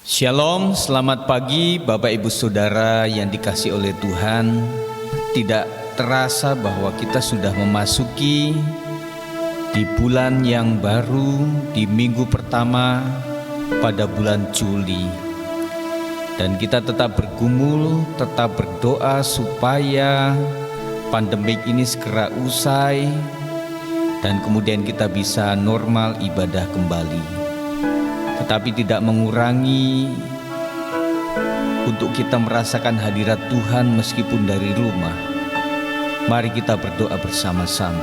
Shalom, selamat pagi Bapak Ibu Saudara yang dikasihi oleh Tuhan. Tidak terasa bahwa kita sudah memasuki di bulan yang baru, di minggu pertama pada bulan Juli. Dan kita tetap bergumul, tetap berdoa supaya pandemik ini segera usai dan kemudian kita bisa normal ibadah kembali. Tetapi tidak mengurangi untuk kita merasakan hadirat Tuhan meskipun dari rumah. Mari kita berdoa bersama-sama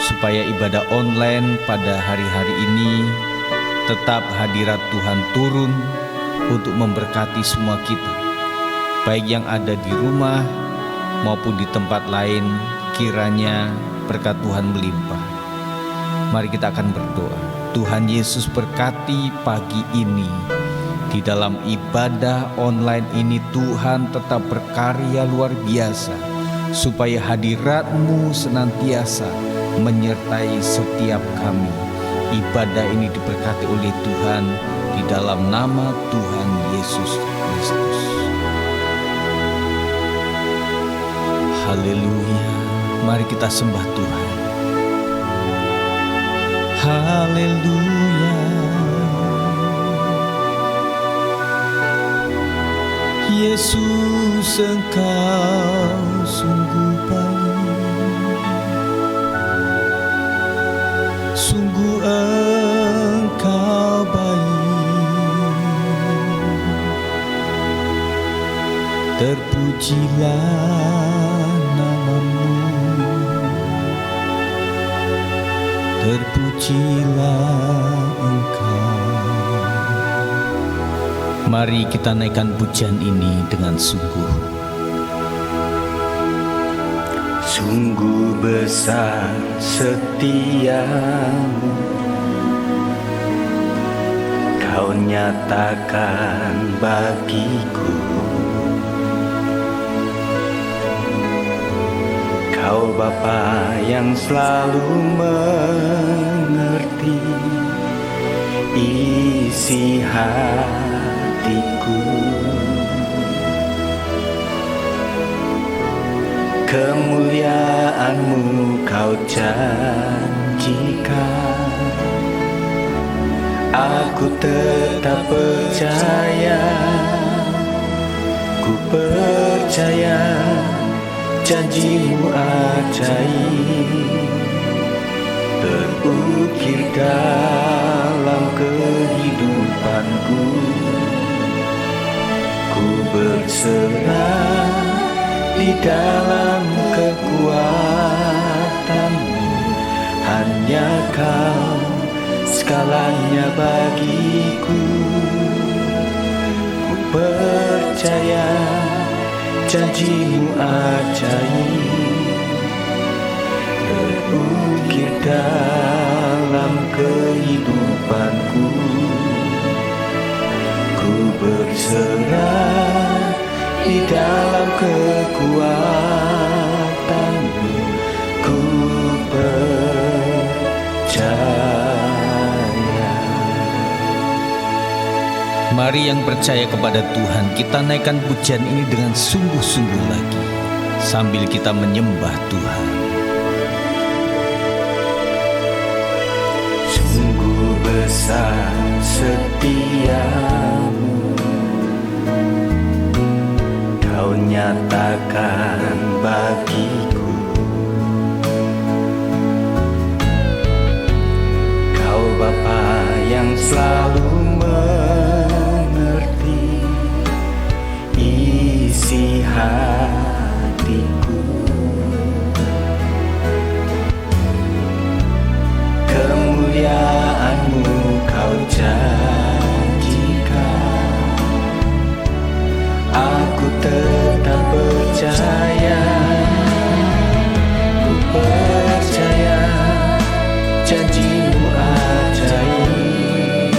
supaya ibadah online pada hari-hari ini tetap hadirat Tuhan turun untuk memberkati semua kita, baik yang ada di rumah maupun di tempat lain. Kiranya berkat Tuhan melimpah. Mari kita akan berdoa. Tuhan Yesus berkati pagi ini. Di dalam ibadah online ini Tuhan tetap berkarya luar biasa, supaya hadirat-Mu senantiasa menyertai setiap kami. Ibadah ini diberkati oleh Tuhan di dalam nama Tuhan Yesus Kristus. Haleluya. Mari kita sembah Tuhan. Haleluya. Yesus, Engkau sungguh baik, sungguh Engkau baik. Terpujilah nama-Mu, terpujilah Engkau. Mari kita naikkan pujian ini dengan sungguh. Sungguh besar setiamu, Kau nyatakan bagiku. Kau Bapa yang selalu mengerti isi hatiku. Kemuliaan-Mu Kau janjikan, aku tetap percaya, ku percaya janji-Mu ajaib terukir dalam kehidupanku. Ku berserah di dalam kekuatan-Mu, hanya Kau segalanya bagiku. Ku percaya janji-Mu ajaib terukir dalam kehidupanku. Ku berserah di dalam kekuatan-Mu, ku percaya. Mari yang percaya kepada Tuhan, kita naikkan pujian ini dengan sungguh-sungguh lagi sambil kita menyembah Tuhan. Sungguh besar setiamu, Kau nyatakan bagiku. Kau Bapa yang selalu mengerti isi hatiku. Kemuliaan-Mu Kau janjikan, aku tetap percaya, ku percaya janji-Mu ajaib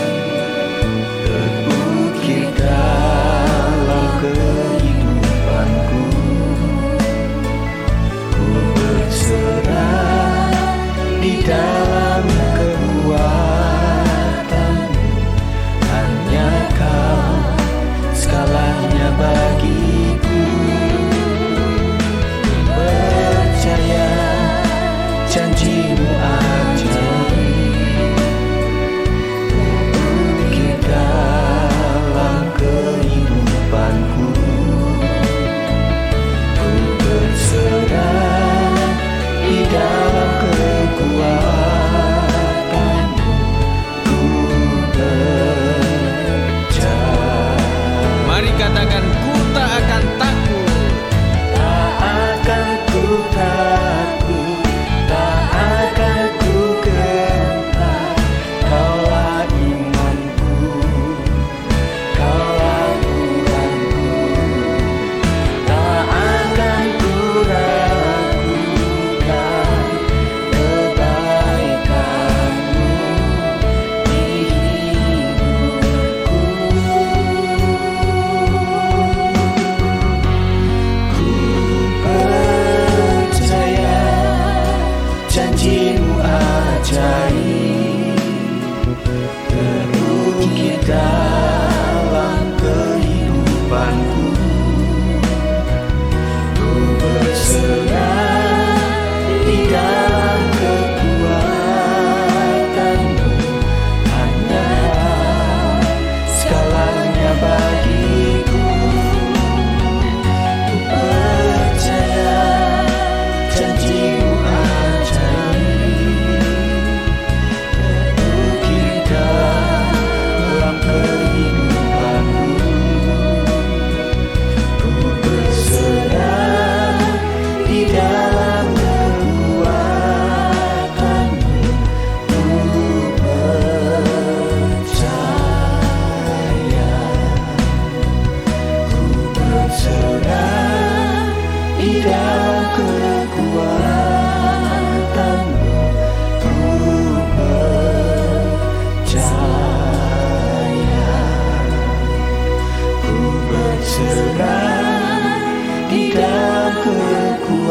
berserah di dalam kekuatan-Mu.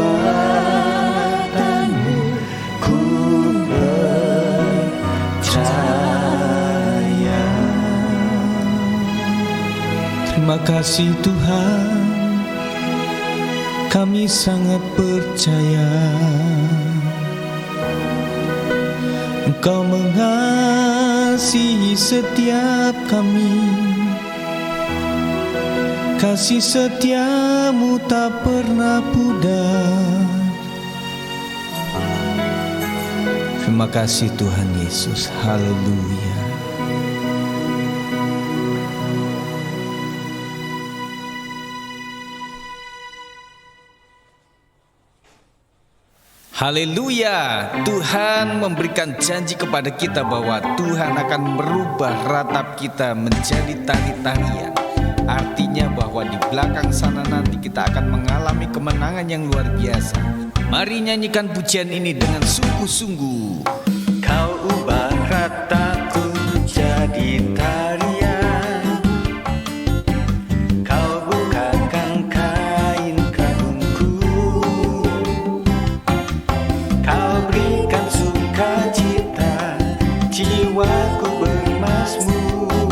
Ku percaya. Terima kasih Tuhan, kami sangat percaya Engkau mengasihi setiap kami. Kasih setia-Mu tak pernah pudar. Terima kasih Tuhan Yesus. Haleluya. Haleluya. Tuhan memberikan janji kepada kita bahwa Tuhan akan merubah ratap kita menjadi tari-tarian. Artinya bahwa di belakang sana nanti kita akan mengalami kemenangan yang luar biasa. Mari nyanyikan pujian ini dengan sungguh-sungguh. Kau ubah rataku jadi tarian, Kau bukakan kain kabungku, Kau berikan sukacita, jiwaku bermazmur.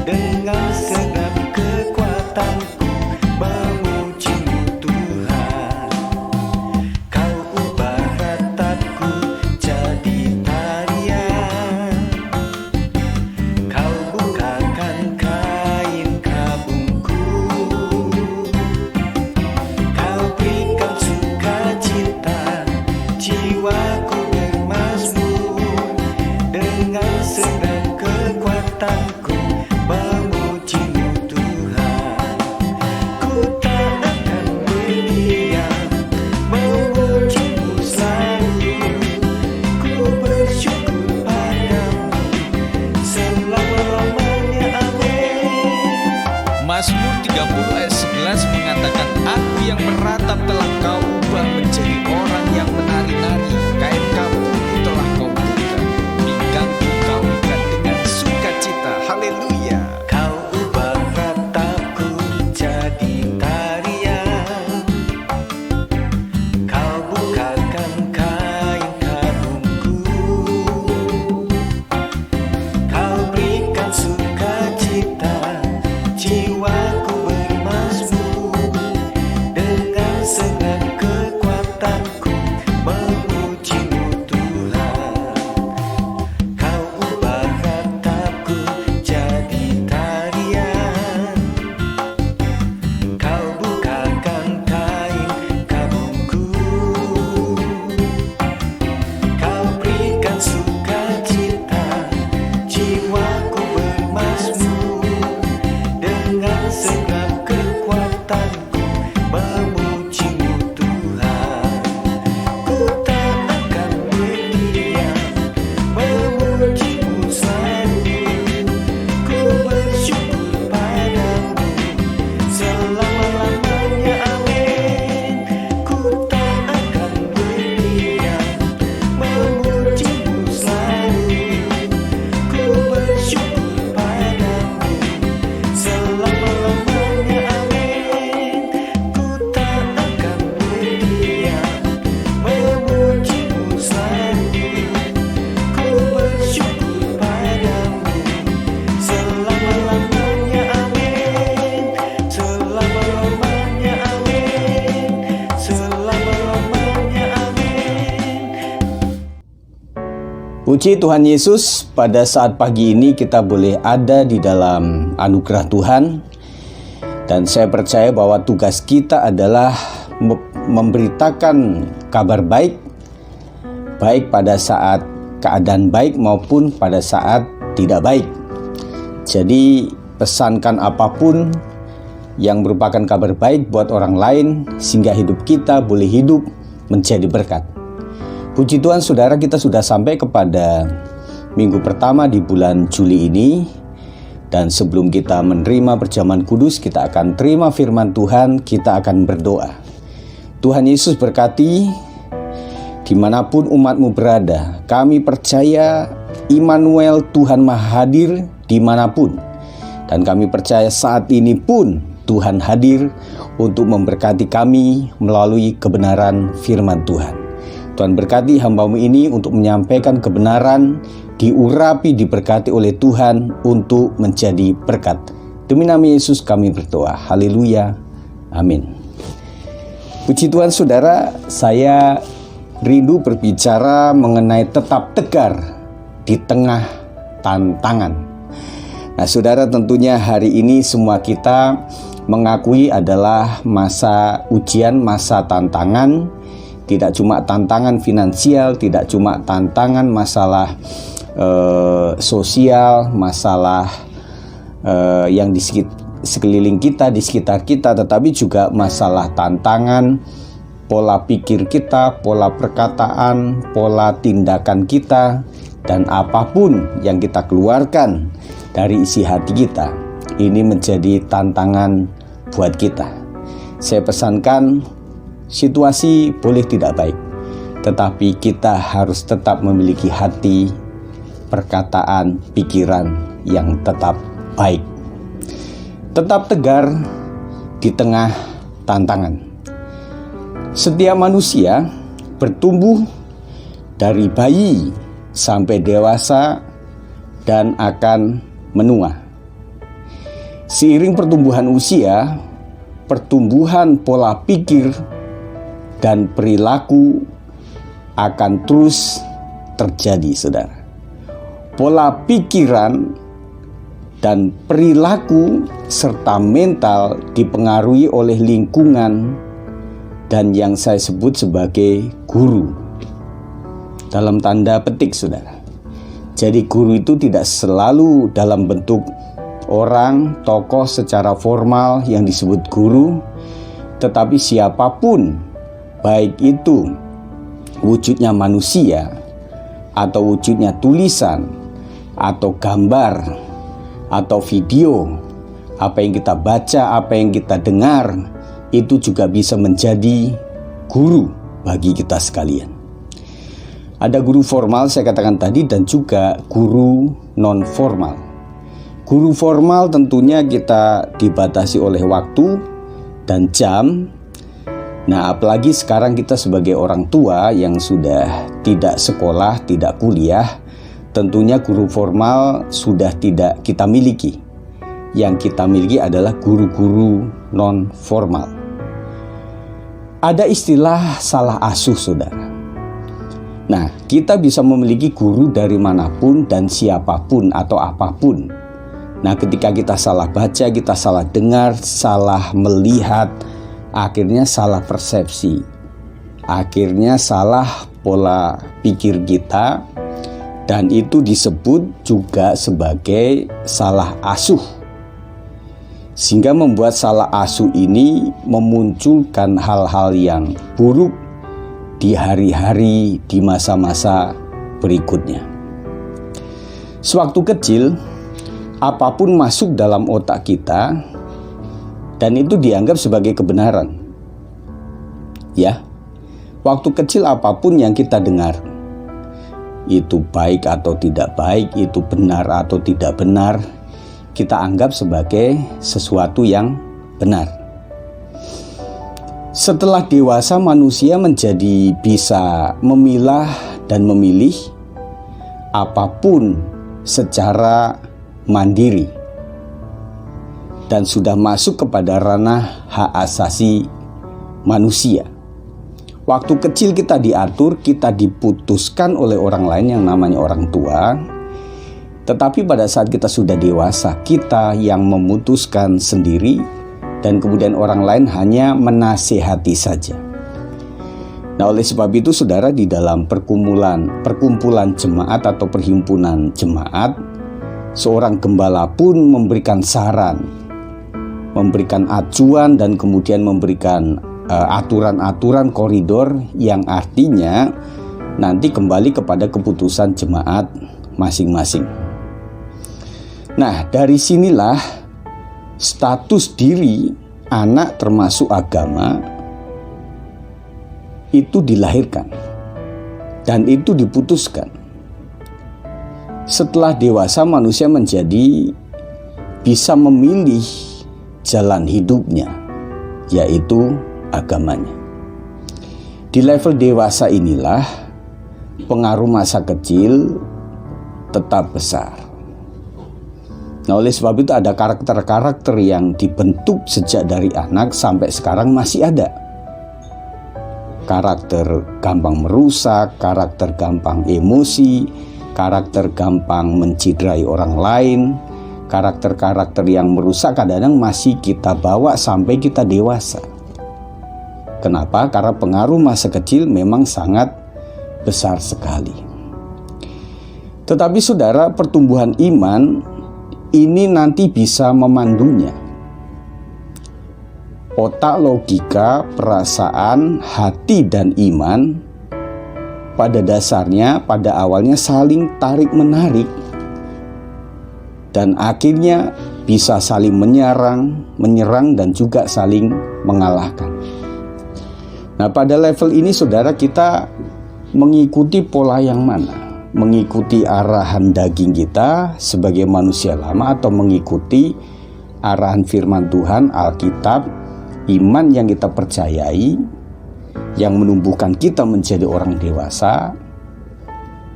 Dengan segenap kekuatanku memuji-Mu Tuhan. Kau ubah ratapku jadi tarian, Kau bukakan kain kabungku, Kau berikan sukacita, jiwaku bermazmur. Dengan segenap kekuatanku memuji-Mu Tuhan. Ku tak akan berdiam, memuji-Mu selalu. Ku bersyukur padamu selama-lamanya. Amin. Mazmur 30 ayat 11 mengatakan, Aku yang meratap telah Kau ubah menjadi orang yang menari-nari. Kain kabungku telah Kau buka, pinggangku Kau ikat dengan sukacita. Haleluya. Kau ubah ratapku jadi tarian, Kau bukakan kain kabungku, Kau berikan sukacita, jiwaku bermazmur. Dengan segenap kekuatanku memuji-Mu Tuhan. Kau ubah ratapku jadi tarian, Kau bukakan kain kabungku, Kau berikan sukacita, jiwaku bermazmur. Dengan segenap kekuatanku memuji-Mu Tuhan. Ku tak akan berdiam, memuji-Mu selalu. Ku bersyukur padamu selama-lamanya. Amin. Ku tak akan berdiam, memuji-Mu selalu. Ku bersyukur padamu selama-lamanya. Amin. Ku tak akan berdiam, memuji-Mu selalu. Ku bersyukur padamu selama-lamanya. Amin. Selama-lamanya. Amin. Selama-lamanya. Amin. Puji Tuhan Yesus, pada saat pagi ini kita boleh ada di dalam anugerah Tuhan. Dan saya percaya bahwa tugas kita adalah memberitakan kabar baik, baik pada saat keadaan baik maupun pada saat tidak baik. Jadi pesankan apapun yang merupakan kabar baik buat orang lain, sehingga hidup kita boleh hidup menjadi berkat. Puji Tuhan saudara, kita sudah sampai kepada minggu pertama di bulan Juli ini. Dan sebelum kita menerima perjamuan kudus, kita akan terima firman Tuhan, kita akan berdoa. Tuhan Yesus berkati dimanapun umat-Mu berada. Kami percaya Immanuel, Tuhan Maha Hadir dimanapun. Dan kami percaya saat ini pun Tuhan hadir untuk memberkati kami melalui kebenaran firman Tuhan. Tuhan berkati hamba-Mu ini untuk menyampaikan kebenaran, diurapi, diberkati oleh Tuhan untuk menjadi berkat. Demi nama Yesus kami berdoa. Haleluya. Amin. Puji Tuhan saudara, saya rindu berbicara mengenai tetap tegar di tengah tantangan. Nah saudara, tentunya hari ini semua kita mengakui adalah masa ujian, masa tantangan. Tidak cuma tantangan finansial, tidak cuma tantangan masalah sosial, masalah yang di sekeliling kita, di sekitar kita, tetapi juga masalah tantangan pola pikir kita, pola perkataan, pola tindakan kita, dan apapun yang kita keluarkan dari isi hati kita. Ini menjadi tantangan buat kita. Saya pesankan, situasi boleh tidak baik, tetapi kita harus tetap memiliki hati, perkataan, pikiran yang tetap baik. Tetap tegar di tengah tantangan. Setiap manusia bertumbuh dari bayi sampai dewasa dan akan menua. Seiring pertumbuhan usia, pertumbuhan pola pikir dan perilaku akan terus terjadi, saudara. Pola pikiran dan perilaku serta mental dipengaruhi oleh lingkungan dan yang saya sebut sebagai guru. Dalam tanda petik, saudara. Jadi guru itu tidak selalu dalam bentuk orang, tokoh secara formal yang disebut guru, tetapi siapapun, baik itu wujudnya manusia atau wujudnya tulisan atau gambar atau video, apa yang kita baca, apa yang kita dengar, itu juga bisa menjadi guru bagi kita sekalian. Ada guru formal, saya katakan tadi, dan juga guru non formal. Guru formal tentunya kita dibatasi oleh waktu dan jam. Nah, apalagi sekarang kita sebagai orang tua yang sudah tidak sekolah, tidak kuliah, tentunya guru formal sudah tidak kita miliki. Yang kita miliki adalah guru-guru non formal. Ada istilah salah asuh, saudara. Nah, kita bisa memiliki guru dari manapun dan siapapun atau apapun. Nah, ketika kita salah baca, kita salah dengar, salah melihat, akhirnya salah persepsi, akhirnya salah pola pikir kita, dan itu disebut juga sebagai salah asuh. Sehingga membuat salah asuh ini memunculkan hal-hal yang buruk di hari-hari, di masa-masa berikutnya. Sewaktu kecil, apapun masuk dalam otak kita dan itu dianggap sebagai kebenaran. Ya, waktu kecil apapun yang kita dengar, itu baik atau tidak baik, itu benar atau tidak benar, kita anggap sebagai sesuatu yang benar. Setelah dewasa, manusia menjadi bisa memilah dan memilih apapun secara mandiri dan sudah masuk kepada ranah hak asasi manusia. Waktu kecil kita diatur, kita diputuskan oleh orang lain yang namanya orang tua. Tetapi pada saat kita sudah dewasa, kita yang memutuskan sendiri dan kemudian orang lain hanya menasihati saja. Nah, oleh sebab itu saudara, di dalam perkumpulan jemaat atau perhimpunan jemaat, seorang gembala pun memberikan saran, memberikan acuan dan kemudian memberikan aturan-aturan koridor yang artinya nanti kembali kepada keputusan jemaat masing-masing. Nah, dari sinilah status diri anak termasuk agama itu dilahirkan dan itu diputuskan. Setelah dewasa, manusia menjadi bisa memilih jalan hidupnya, yaitu agamanya. Di level dewasa inilah pengaruh masa kecil tetap besar. Nah, oleh sebab itu ada karakter-karakter yang dibentuk sejak dari anak sampai sekarang masih ada. Karakter gampang merusak, karakter gampang emosi, karakter gampang mencidrai orang lain, karakter-karakter yang merusak kadang-kadang masih kita bawa sampai kita dewasa. Kenapa? Karena pengaruh masa kecil memang sangat besar sekali. Tetapi saudara, pertumbuhan iman ini nanti bisa memandunya. Otak, logika, perasaan, hati, dan iman pada dasarnya, pada awalnya saling tarik-menarik dan akhirnya bisa saling menyerang dan juga saling mengalahkan. Nah, pada level ini saudara, kita mengikuti pola yang mana? Mengikuti arahan daging kita sebagai manusia lama atau mengikuti arahan firman Tuhan, Alkitab, iman yang kita percayai, yang menumbuhkan kita menjadi orang dewasa.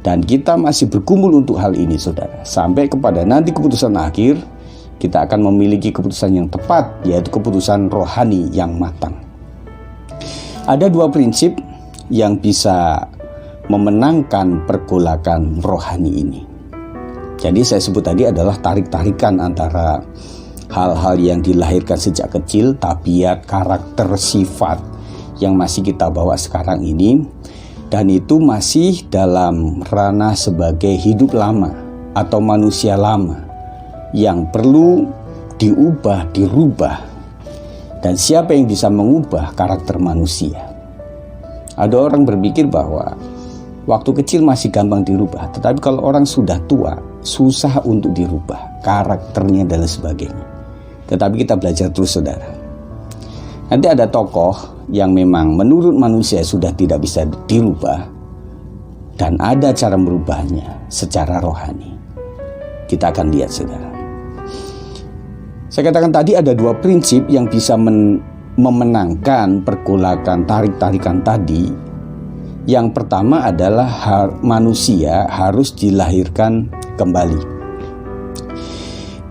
Dan kita masih bergumul untuk hal ini saudara, sampai kepada nanti keputusan akhir kita akan memiliki keputusan yang tepat, yaitu keputusan rohani yang matang. Ada dua prinsip yang bisa memenangkan pergolakan rohani ini. Jadi saya sebut tadi adalah tarik-tarikan antara hal-hal yang dilahirkan sejak kecil, tabiat, karakter, sifat yang masih kita bawa sekarang ini, dan itu masih dalam ranah sebagai hidup lama atau manusia lama yang perlu diubah, dirubah. Dan siapa yang bisa mengubah karakter manusia? Ada orang berpikir bahwa waktu kecil masih gampang dirubah, tetapi kalau orang sudah tua, susah untuk dirubah karakternya dan sebagainya. Tetapi kita belajar terus saudara. Nanti ada tokoh yang memang menurut manusia sudah tidak bisa dirubah, dan ada cara merubahnya secara rohani. Kita akan lihat saudara. Saya katakan tadi ada dua prinsip yang bisa memenangkan pergolakan tarik-tarikan tadi. Yang pertama adalah manusia harus dilahirkan kembali.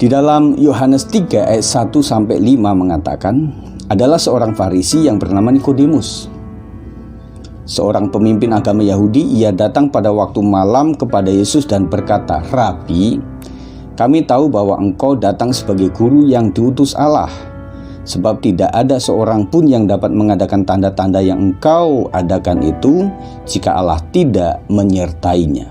Di dalam Yohanes 3 ayat 1-5 mengatakan, adalah seorang Farisi yang bernama Nikodemus, seorang pemimpin agama Yahudi. Ia datang pada waktu malam kepada Yesus dan berkata, "Rabi, kami tahu bahwa engkau datang sebagai guru yang diutus Allah, sebab tidak ada seorang pun yang dapat mengadakan tanda-tanda yang engkau adakan itu jika Allah tidak menyertainya."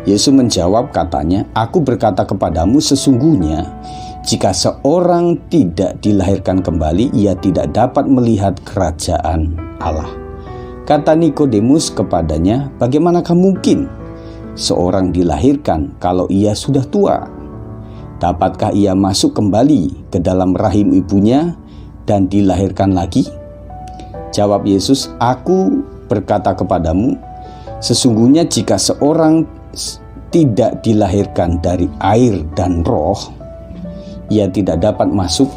Yesus menjawab katanya, "Aku berkata kepadamu, sesungguhnya jika seorang tidak dilahirkan kembali, ia tidak dapat melihat kerajaan Allah." Kata Nikodemus kepadanya, "Bagaimanakah mungkin seorang dilahirkan kalau ia sudah tua? Dapatkah ia masuk kembali ke dalam rahim ibunya dan dilahirkan lagi?" Jawab Yesus, "Aku berkata kepadamu, sesungguhnya jika seorang tidak dilahirkan dari air dan roh, ia tidak dapat masuk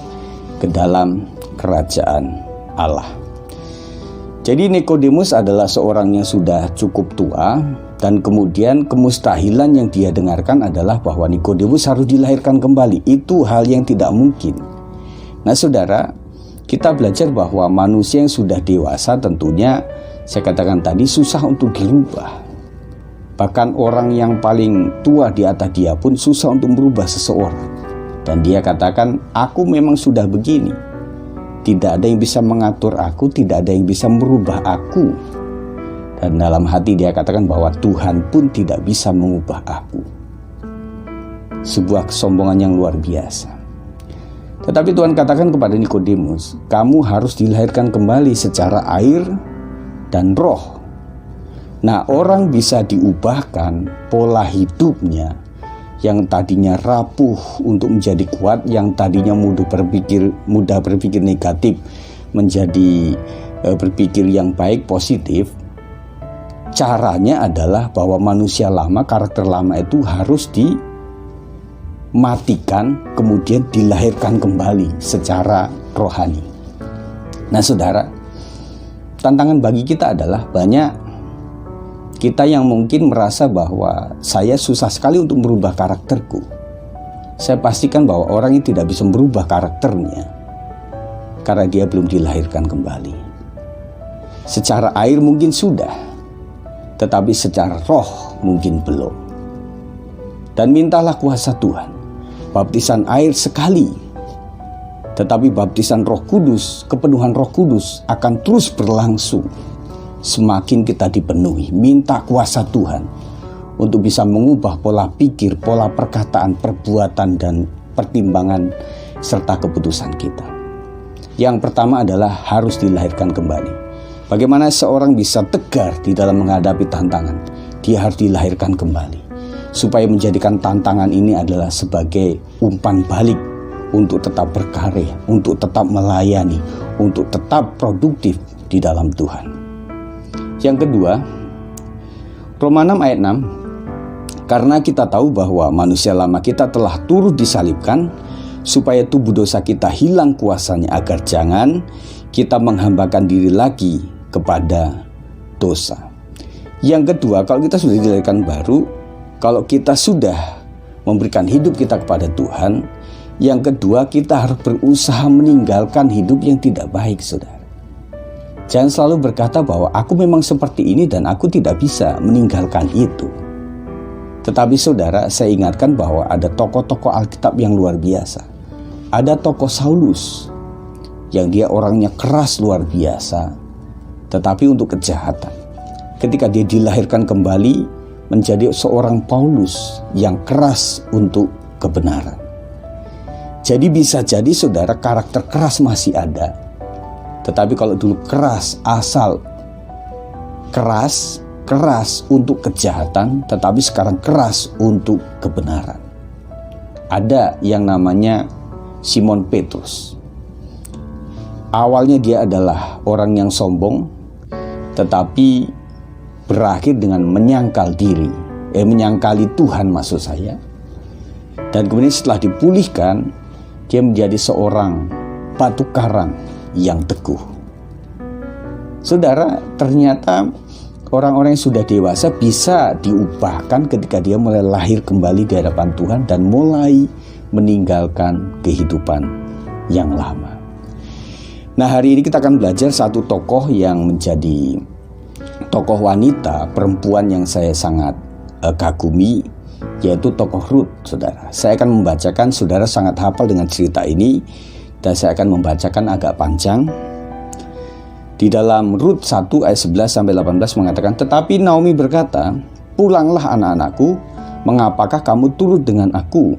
ke dalam kerajaan Allah." Jadi Nikodemus adalah seorang yang sudah cukup tua, dan kemudian kemustahilan yang dia dengarkan adalah bahwa Nikodemus harus dilahirkan kembali. Itu hal yang tidak mungkin. Nah saudara, kita belajar bahwa manusia yang sudah dewasa tentunya, saya katakan tadi, susah untuk dirubah. Bahkan orang yang paling tua di atas dia pun susah untuk merubah seseorang. Dan dia katakan, "Aku memang sudah begini. Tidak ada yang bisa mengatur aku, tidak ada yang bisa merubah aku." Dan dalam hati dia katakan bahwa Tuhan pun tidak bisa mengubah aku. Sebuah kesombongan yang luar biasa. Tetapi Tuhan katakan kepada Nikodemus, "Kamu harus dilahirkan kembali secara air dan roh." Nah, orang bisa diubahkan pola hidupnya yang tadinya rapuh untuk menjadi kuat, yang tadinya mudah berpikir negatif menjadi berpikir yang baik, positif. Caranya adalah bahwa manusia lama, karakter lama itu harus matikan, kemudian dilahirkan kembali secara rohani. Nah saudara, tantangan bagi kita adalah banyak kita yang mungkin merasa bahwa saya susah sekali untuk merubah karakterku. Saya pastikan bahwa orang ini tidak bisa merubah karakternya karena dia belum dilahirkan kembali. Secara air mungkin sudah, tetapi secara roh mungkin belum. Dan mintalah kuasa Tuhan. Baptisan air sekali, tetapi baptisan Roh Kudus, kepenuhan Roh Kudus akan terus berlangsung semakin kita dipenuhi. Minta kuasa Tuhan untuk bisa mengubah pola pikir, pola perkataan, perbuatan, dan pertimbangan serta keputusan kita. Yang pertama adalah harus dilahirkan kembali. Bagaimana seorang bisa tegar di dalam menghadapi tantangan? Dia harus dilahirkan kembali, supaya menjadikan tantangan ini adalah sebagai umpan balik untuk tetap berkarya, untuk tetap melayani, untuk tetap produktif di dalam Tuhan. Yang kedua, Roma 6 ayat 6, karena kita tahu bahwa manusia lama kita telah turut disalibkan, supaya tubuh dosa kita hilang kuasanya, agar jangan kita menghambakan diri lagi kepada dosa. Yang kedua, kalau kita sudah dilahirkan baru, kalau kita sudah memberikan hidup kita kepada Tuhan, yang kedua kita harus berusaha meninggalkan hidup yang tidak baik, saudara. Jangan selalu berkata bahwa aku memang seperti ini dan aku tidak bisa meninggalkan itu. Tetapi saudara, saya ingatkan bahwa ada tokoh-tokoh Alkitab yang luar biasa. Ada tokoh Saulus yang dia orangnya keras luar biasa, tetapi untuk kejahatan. Ketika dia dilahirkan kembali menjadi seorang Paulus yang keras untuk kebenaran. Jadi bisa jadi saudara, karakter keras masih ada. Tetapi kalau dulu keras, asal keras untuk kejahatan, tetapi sekarang keras untuk kebenaran. Ada yang namanya Simon Petrus. Awalnya dia adalah orang yang sombong, tetapi berakhir dengan menyangkal diri, menyangkali Tuhan maksud saya. Dan kemudian setelah dipulihkan, dia menjadi seorang batu karang yang teguh. Saudara, ternyata orang-orang yang sudah dewasa bisa diubahkan ketika dia mulai lahir kembali di hadapan Tuhan dan mulai meninggalkan kehidupan yang lama. Nah, hari ini kita akan belajar satu tokoh yang menjadi tokoh wanita, perempuan yang saya sangat kagumi, yaitu tokoh Rut, saudara. Saya akan membacakan, saudara sangat hafal dengan cerita ini, dan saya akan membacakan agak panjang. Di dalam Rut 1 ayat 11 sampai 18 mengatakan, tetapi Naomi berkata, pulanglah anak-anakku, mengapakah kamu turut dengan aku?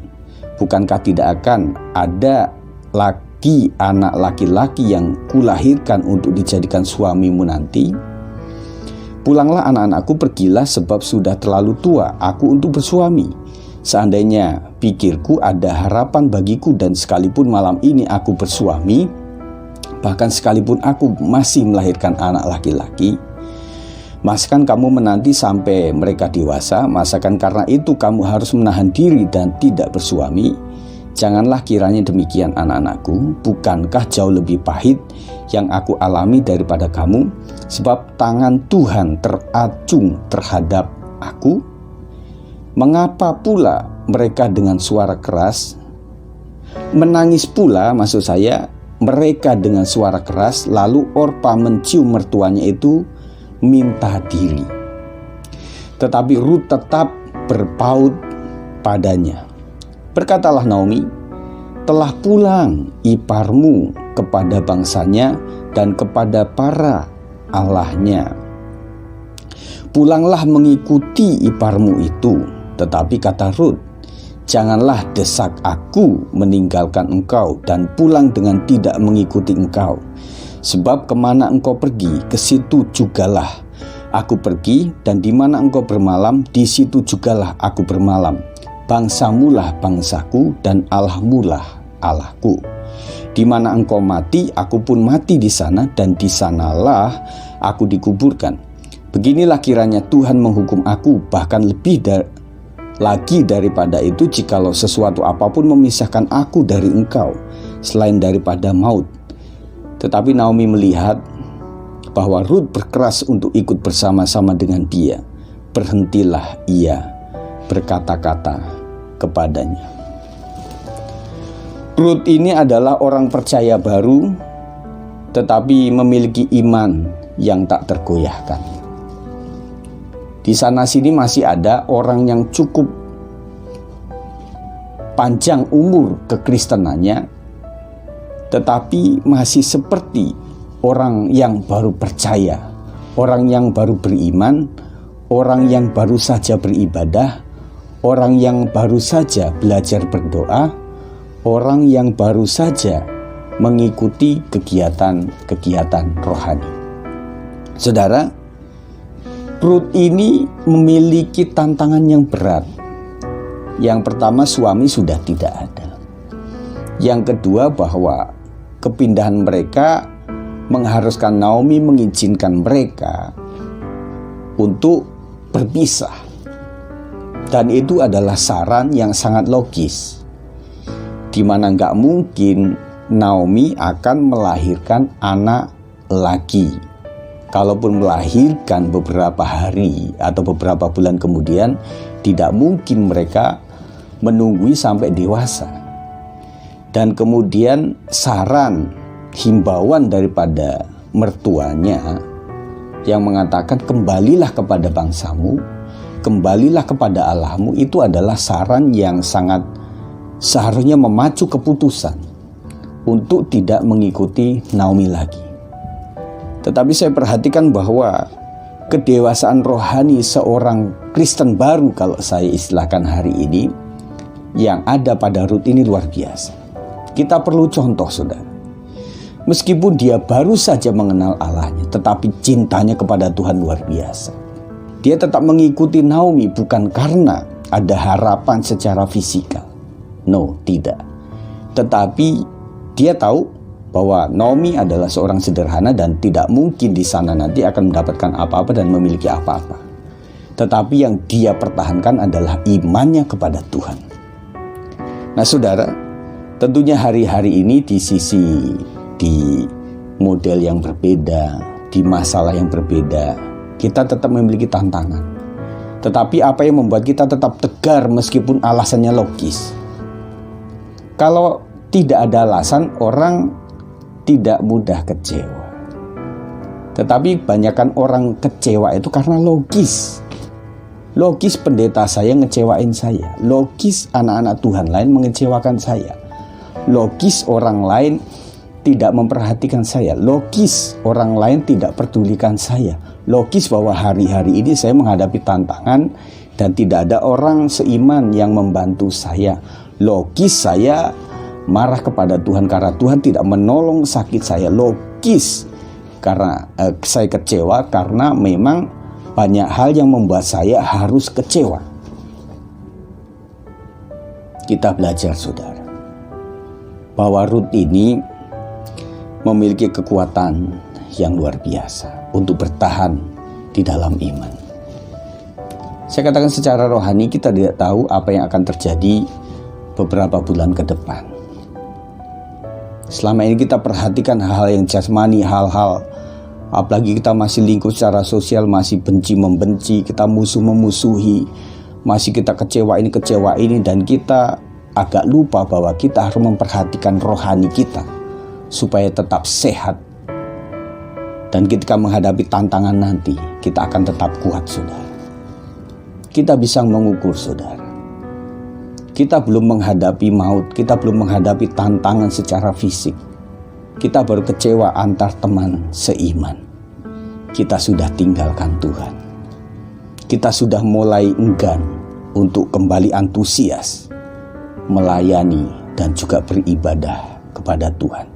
Bukankah tidak akan ada lagi anak laki-laki yang kulahirkan untuk dijadikan suamimu nanti? Pulanglah anak-anakku, pergilah, sebab sudah terlalu tua aku untuk bersuami. Seandainya pikirku ada harapan bagiku, dan sekalipun malam ini aku bersuami, bahkan sekalipun aku masih melahirkan anak laki-laki, masakan kamu menanti sampai mereka dewasa? Masakan karena itu kamu harus menahan diri dan tidak bersuami? Janganlah kiranya demikian, anak-anakku. Bukankah jauh lebih pahit yang aku alami daripada kamu? Sebab tangan Tuhan teracung terhadap aku. Mengapa pula mereka dengan suara keras menangis pula, maksud saya, mereka dengan suara keras, lalu Orpa mencium mertuanya itu minta diri. Tetapi Rut tetap berpaut padanya. Berkatalah Naomi, telah pulang iparmu kepada bangsanya dan kepada para allahnya. Pulanglah mengikuti iparmu itu. Tetapi kata Rut, janganlah desak aku meninggalkan engkau dan pulang dengan tidak mengikuti engkau. Sebab kemana engkau pergi, ke situ jugalah aku pergi, dan di mana engkau bermalam, di situ jugalah aku bermalam. Bangsamulah bangsaku, dan Allahmulah Allahku. Di mana engkau mati, aku pun mati di sana, dan di sanalah aku dikuburkan. Beginilah kiranya Tuhan menghukum aku, bahkan lebih Lagi daripada itu, jikalau sesuatu apapun memisahkan aku dari engkau, selain daripada maut. Tetapi Naomi melihat bahwa Rut berkeras untuk ikut bersama-sama dengan dia. Berhentilah ia berkata-kata kepadanya. Rut ini adalah orang percaya baru, tetapi memiliki iman yang tak tergoyahkan. Di sana sini masih ada orang yang cukup panjang umur kekristenannya, tetapi masih seperti orang yang baru percaya, orang yang baru beriman, orang yang baru saja beribadah, orang yang baru saja belajar berdoa, orang yang baru saja mengikuti kegiatan-kegiatan rohani. Saudara, Rut ini memiliki tantangan yang berat. Yang pertama, suami sudah tidak ada. Yang kedua, bahwa kepindahan mereka mengharuskan Naomi mengizinkan mereka untuk berpisah. Dan itu adalah saran yang sangat logis, di mana nggak mungkin Naomi akan melahirkan anak lagi. Kalaupun melahirkan beberapa hari atau beberapa bulan kemudian, tidak mungkin mereka menunggu sampai dewasa. Dan kemudian saran, himbauan daripada mertuanya yang mengatakan kembalilah kepada bangsamu, kembalilah kepada Allahmu, itu adalah saran yang sangat seharusnya memacu keputusan untuk tidak mengikuti Naomi lagi. Tetapi saya perhatikan bahwa kedewasaan rohani seorang Kristen baru, kalau saya istilahkan hari ini, yang ada pada Rut ini luar biasa. Kita perlu contoh, saudara. Meskipun dia baru saja mengenal Allahnya, tetapi cintanya kepada Tuhan luar biasa. Dia tetap mengikuti Naomi bukan karena ada harapan secara fisikal. No, tidak. Tetapi dia tahu bahwa Naomi adalah seorang sederhana dan tidak mungkin di sana nanti akan mendapatkan apa-apa dan memiliki apa-apa. Tetapi yang dia pertahankan adalah imannya kepada Tuhan. Nah, saudara, tentunya hari-hari ini di model yang berbeda, di masalah yang berbeda, kita tetap memiliki tantangan. Tetapi apa yang membuat kita tetap tegar meskipun alasannya logis? Kalau tidak ada alasan, orang tidak mudah kecewa. Tetapi banyakkan orang kecewa itu karena logis. Logis pendeta saya ngecewain saya. Logis anak-anak Tuhan lain mengecewakan saya. Logis orang lain tidak memperhatikan saya. Logis orang lain tidak pedulikan saya. Logis bahwa hari-hari ini saya menghadapi tantangan dan tidak ada orang seiman yang membantu saya. Logis saya marah kepada Tuhan karena Tuhan tidak menolong sakit saya. Logis karena saya kecewa karena memang banyak hal yang membuat saya harus kecewa. Kita belajar, saudara, bahwa Rut ini memiliki kekuatan yang luar biasa untuk bertahan di dalam iman. Saya katakan secara rohani kita tidak tahu apa yang akan terjadi beberapa bulan ke depan. Selama ini kita perhatikan hal-hal yang jasmani, hal-hal apalagi kita masih lingkup secara sosial, masih benci-membenci, kita musuh-memusuhi, masih kita kecewa ini dan kita agak lupa bahwa kita harus memperhatikan rohani kita supaya tetap sehat. Dan ketika menghadapi tantangan nanti, kita akan tetap kuat, saudara. Kita bisa mengukur, saudara. Kita belum menghadapi maut, kita belum menghadapi tantangan secara fisik. Kita baru kecewa antar teman seiman. Kita sudah tinggalkan Tuhan. Kita sudah mulai enggan untuk kembali antusias melayani dan juga beribadah kepada Tuhan.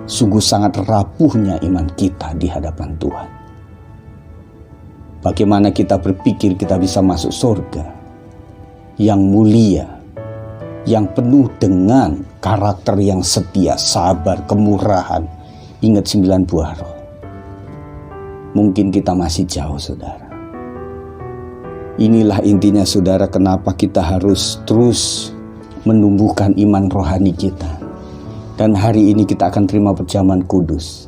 Sungguh sangat rapuhnya iman kita di hadapan Tuhan. Bagaimana kita berpikir kita bisa masuk surga yang mulia, yang penuh dengan karakter yang setia, sabar, kemurahan. Ingat 9 buah roh. Mungkin kita masih jauh, saudara. Inilah intinya saudara, kenapa kita harus terus menumbuhkan iman rohani kita. Dan hari ini kita akan terima perjamuan kudus.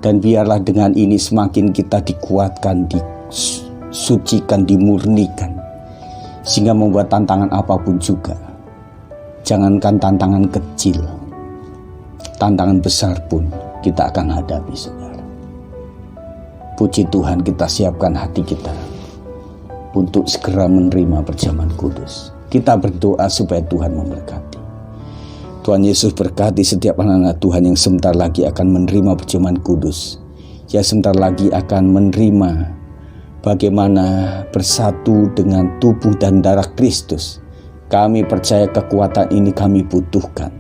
Dan biarlah dengan ini semakin kita dikuatkan, disucikan, dimurnikan. Sehingga membuat tantangan apapun juga. Jangankan tantangan kecil, tantangan besar pun kita akan hadapi saudara. Puji Tuhan, kita siapkan hati kita untuk segera menerima perjamuan kudus. Kita berdoa supaya Tuhan memberkati. Tuhan Yesus berkati setiap anak-anak Tuhan yang sebentar lagi akan menerima perjamuan kudus. Yang sebentar lagi akan menerima bagaimana bersatu dengan tubuh dan darah Kristus. Kami percaya kekuatan ini kami butuhkan.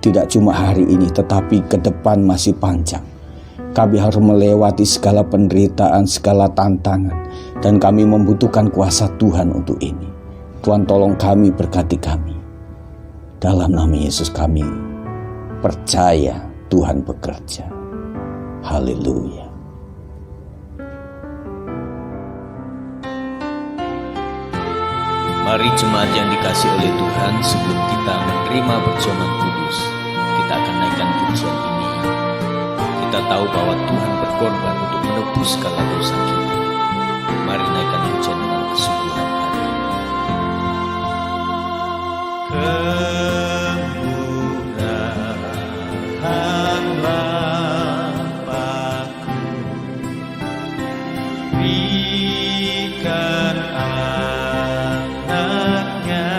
Tidak cuma hari ini, tetapi ke depan masih panjang. Kami harus melewati segala penderitaan, segala tantangan. Dan kami membutuhkan kuasa Tuhan untuk ini. Tuhan tolong kami, berkati kami. Dalam nama Yesus kami percaya Tuhan bekerja. Haleluya. Mari jemaat yang dikasih oleh Tuhan, sebelum kita menerima perjamuan kudus, kita akan naikkan pujian ini. Kita tahu bahwa Tuhan berkorban untuk menebus segala dosa kita. Mari naikkan pujian dengan kesungguhan hati. Kemurahan Bapa-Ku, berikan anaknya.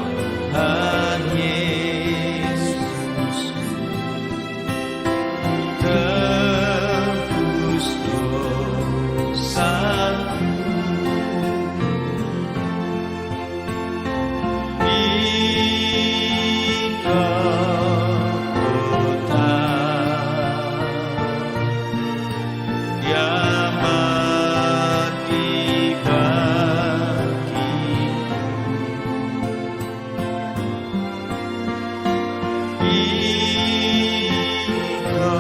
Kemurahan Yesus, tebus dosaku. Di kota yang mati bagiku, di kota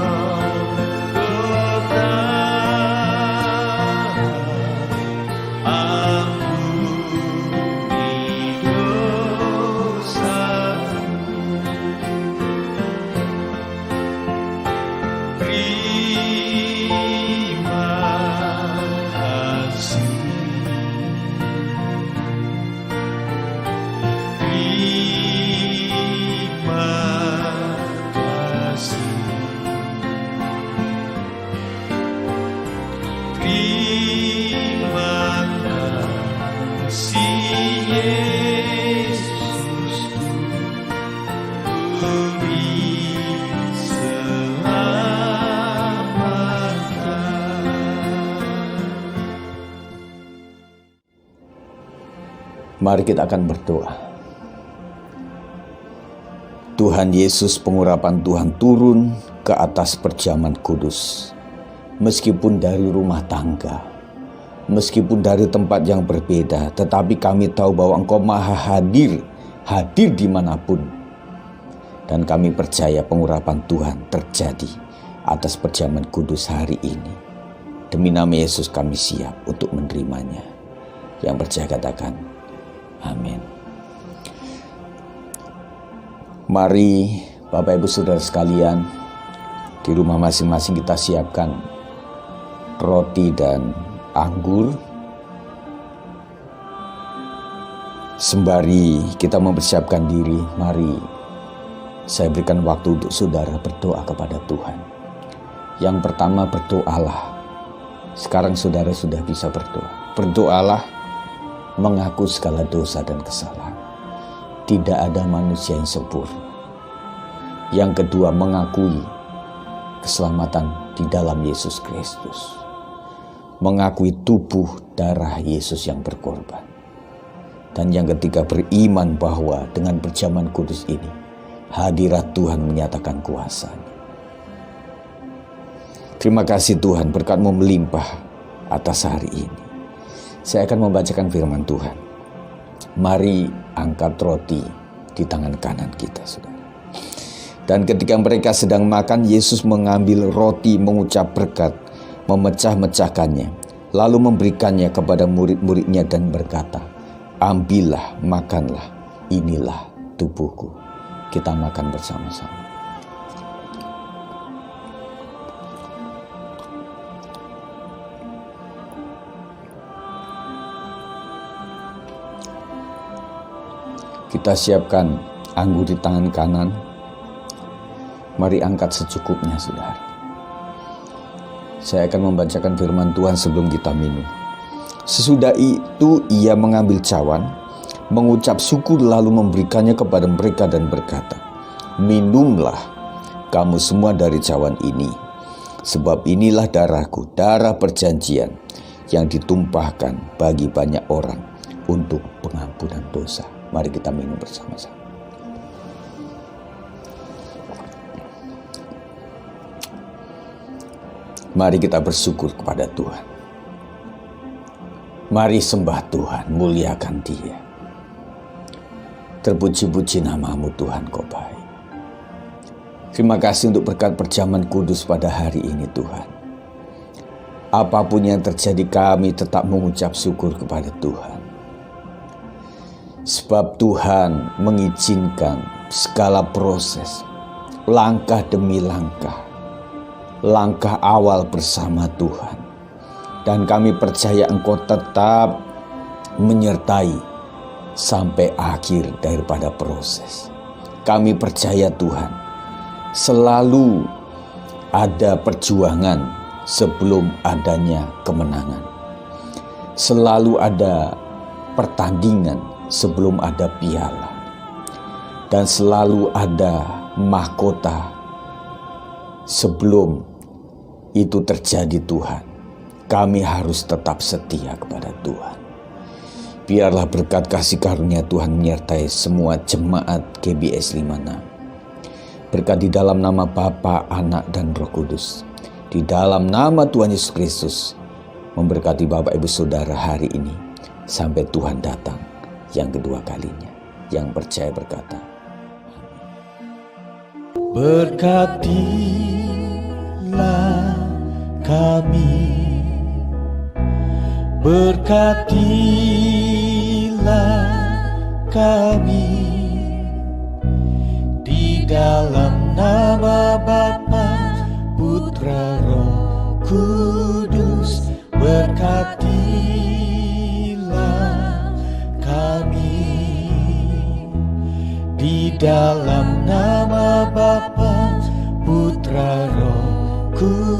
ampuni dosaku. Terima kasih. Terima kasih. Terima kasih Yesus, Beri selamatkan. Mari kita akan berdoa. Tuhan Yesus, pengurapan Tuhan turun ke atas perjamuan kudus. Meskipun dari rumah tangga, meskipun dari tempat yang berbeda, tetapi kami tahu bahwa Engkau maha hadir dimanapun. Dan kami percaya pengurapan Tuhan terjadi atas perjamuan kudus hari ini. Demi nama Yesus kami siap untuk menerimanya. Yang percaya katakan, amin. Mari Bapak Ibu Saudara sekalian, di rumah masing-masing kita siapkan roti dan anggur. Sembari kita mempersiapkan diri, mari saya berikan waktu untuk saudara berdoa kepada Tuhan. Yang pertama, berdoalah. Sekarang saudara sudah bisa berdoa. Berdoalah mengaku segala dosa dan kesalahan. Tidak ada manusia yang sempurna. Yang kedua, mengakui keselamatan di dalam Yesus Kristus. Mengakui tubuh darah Yesus yang berkorban. Dan yang ketiga, beriman bahwa dengan perjamuan kudus ini, hadirat Tuhan menyatakan kuasa-Nya. Terima kasih Tuhan, berkat-Mu melimpah atas hari ini. Saya akan membacakan firman Tuhan. Mari angkat roti di tangan kanan kita, saudara. Dan ketika mereka sedang makan, Yesus mengambil roti, mengucap berkat, memecah-mecahkannya, lalu memberikannya kepada murid-muridnya dan berkata, "Ambillah, makanlah, inilah tubuhku." Kita makan bersama-sama. Kita siapkan anggur di tangan kanan. Mari angkat secukupnya, saudara. Saya akan membacakan firman Tuhan sebelum kita minum. Sesudah itu ia mengambil cawan, mengucap syukur lalu memberikannya kepada mereka dan berkata, "Minumlah kamu semua dari cawan ini, sebab inilah darahku, darah perjanjian yang ditumpahkan bagi banyak orang untuk pengampunan dosa." Mari kita minum bersama-sama. Mari kita bersyukur kepada Tuhan. Mari sembah Tuhan, muliakan Dia. Terpuji-puji nama-Mu Tuhan, Kau baik. Terima kasih untuk berkat perjamuan kudus pada hari ini Tuhan. Apapun yang terjadi, kami tetap mengucap syukur kepada Tuhan. Sebab Tuhan mengizinkan segala proses, langkah demi langkah awal bersama Tuhan. Dan kami percaya Engkau tetap menyertai sampai akhir daripada proses. Kami percaya Tuhan, selalu ada perjuangan sebelum adanya kemenangan. Selalu ada pertandingan sebelum ada piala. Dan selalu ada mahkota sebelum itu terjadi Tuhan. Kami harus tetap setia kepada Tuhan. Biarlah berkat kasih karunia Tuhan menyertai semua jemaat GBS 56. Berkat di dalam nama Bapa, Anak, dan Roh Kudus. Di dalam nama Tuhan Yesus Kristus. Memberkati Bapak Ibu Saudara hari ini. Sampai Tuhan datang yang kedua kalinya. Yang percaya berkata, Berkatilah kami, berkatilah kami, di dalam nama Bapa, Putra, Roh Kudus. Berkatilah kami, di dalam nama Bapa, Putra, Roh Kudus.